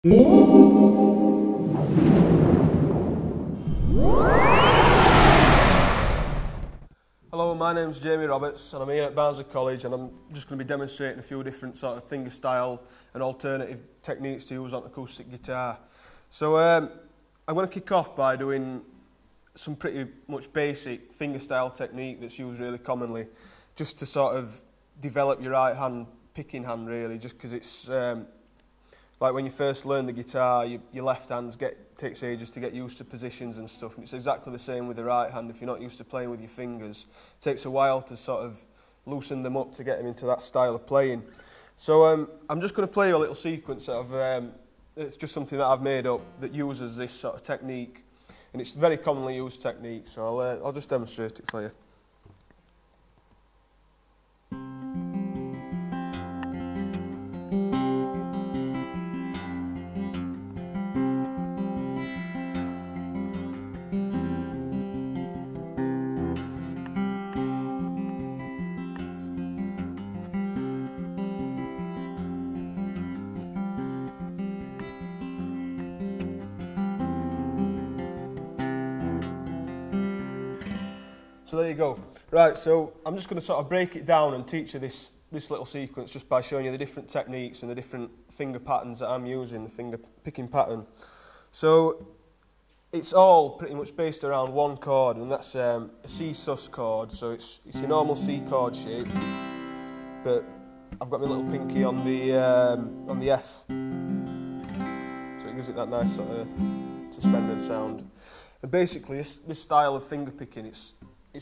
Hello, my name's Jamie Roberts and I'm here at Barnsley College, and I'm just going to be demonstrating a few different sort of fingerstyle and alternative techniques to use on acoustic guitar. So I'm going to kick off by doing some pretty much basic fingerstyle technique that's used really commonly, just to sort of develop your right hand picking hand really, just because it's like when you first learn the guitar, your left hands takes ages to get used to positions and stuff, and it's exactly the same with the right hand. If you're not used to playing with your fingers, it takes a while to sort of loosen them up to get them into that style of playing. So I'm just going to play you a little sequence of, it's just something that I've made up that uses this sort of technique, and it's a very commonly used technique, so I'll just demonstrate it for you. So there you go. Right, so I'm just going to sort of break it down and teach you this little sequence just by showing you the different techniques and the different finger patterns that I'm using, the finger picking pattern. So it's all pretty much based around one chord, and that's a C sus chord. So it's your normal C chord shape, but I've got my little pinky on the F, so it gives it that nice sort of suspended sound. And basically, this style of finger picking, it's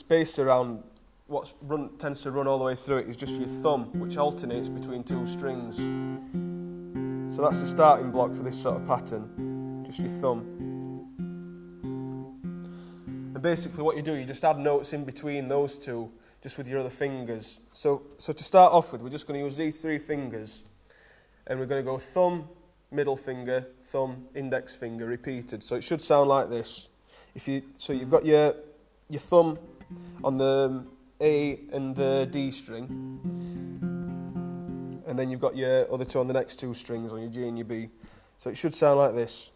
based around what tends to run all the way through it is just your thumb, which alternates between two strings. So that's the starting block for this sort of pattern, just your thumb. And basically what you do, you just add notes in between those two, just with your other fingers. So to start off with, we're just going to use these three fingers, and we're going to go thumb, middle finger, thumb, index finger, repeated. So it should sound like this. So you've got your thumb on the A and the D string, and then you've got your other two on the next two strings, on your G and your B. So it should sound like this.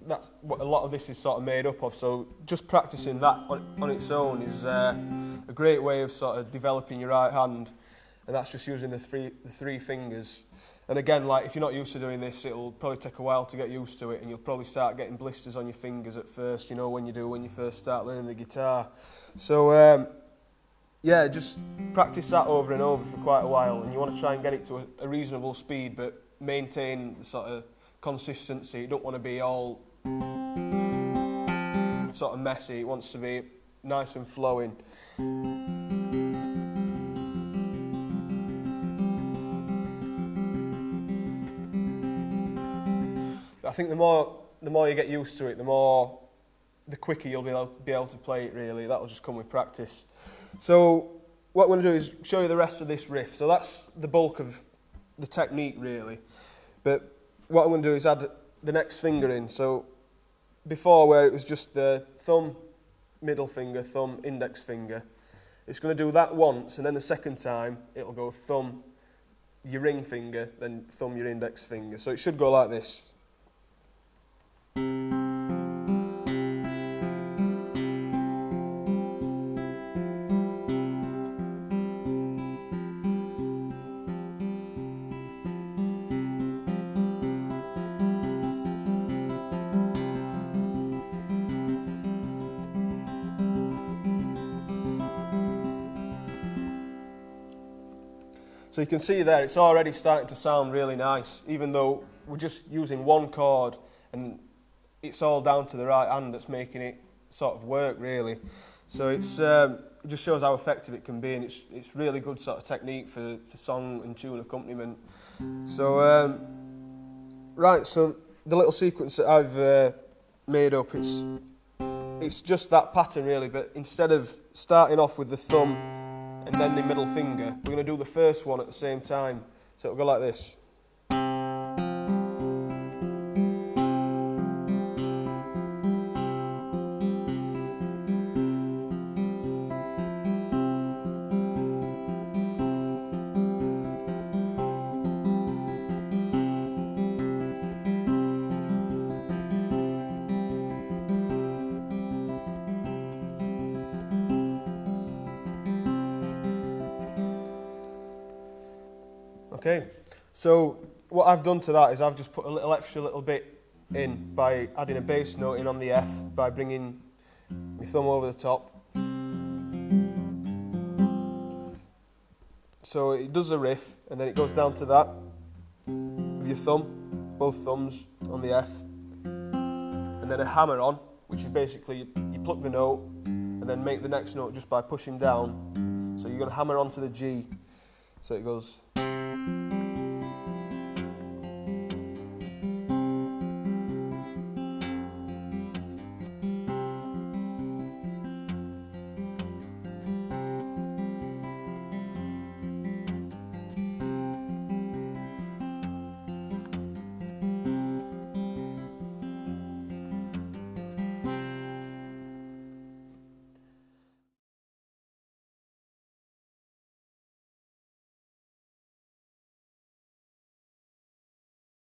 That's what a lot of this is sort of made up of, so just practicing that on its own is a great way of sort of developing your right hand, and that's just using the three fingers. And again, like if you're not used to doing this, it'll probably take a while to get used to it, and you'll probably start getting blisters on your fingers at first, you know, when you first start learning the guitar. So yeah, just practice that over and over for quite a while, and you want to try and get it to a reasonable speed, but maintain the sort of consistency. You don't want to be all sort of messy. It wants to be nice and flowing. I think the more you get used to it, the quicker you'll be able to play it really. That'll just come with practice. So what I'm going to do is show you the rest of this riff. So that's the bulk of the technique really. But what I'm going to do is add the next finger in. So before, where it was just the thumb, middle finger, thumb, index finger, it's going to do that once, and then the second time it'll go thumb, your ring finger, then thumb, your index finger. So it should go like this. So you can see there, it's already starting to sound really nice, even though we're just using one chord, and it's all down to the right hand that's making it sort of work really. So it just shows how effective it can be, and it's really good sort of technique for song and tune accompaniment. So right, so the little sequence that I've made up, it's just that pattern really, but instead of starting off with the thumb and then the middle finger, we're going to do the first one at the same time. So it'll go like this. Okay, so what I've done to that is I've just put a little bit in by adding a bass note in on the F by bringing my thumb over the top. So it does a riff and then it goes down to that with your thumb, both thumbs on the F, and then a hammer on, which is basically you pluck the note and then make the next note just by pushing down. So you're going to hammer onto the G, so it goes.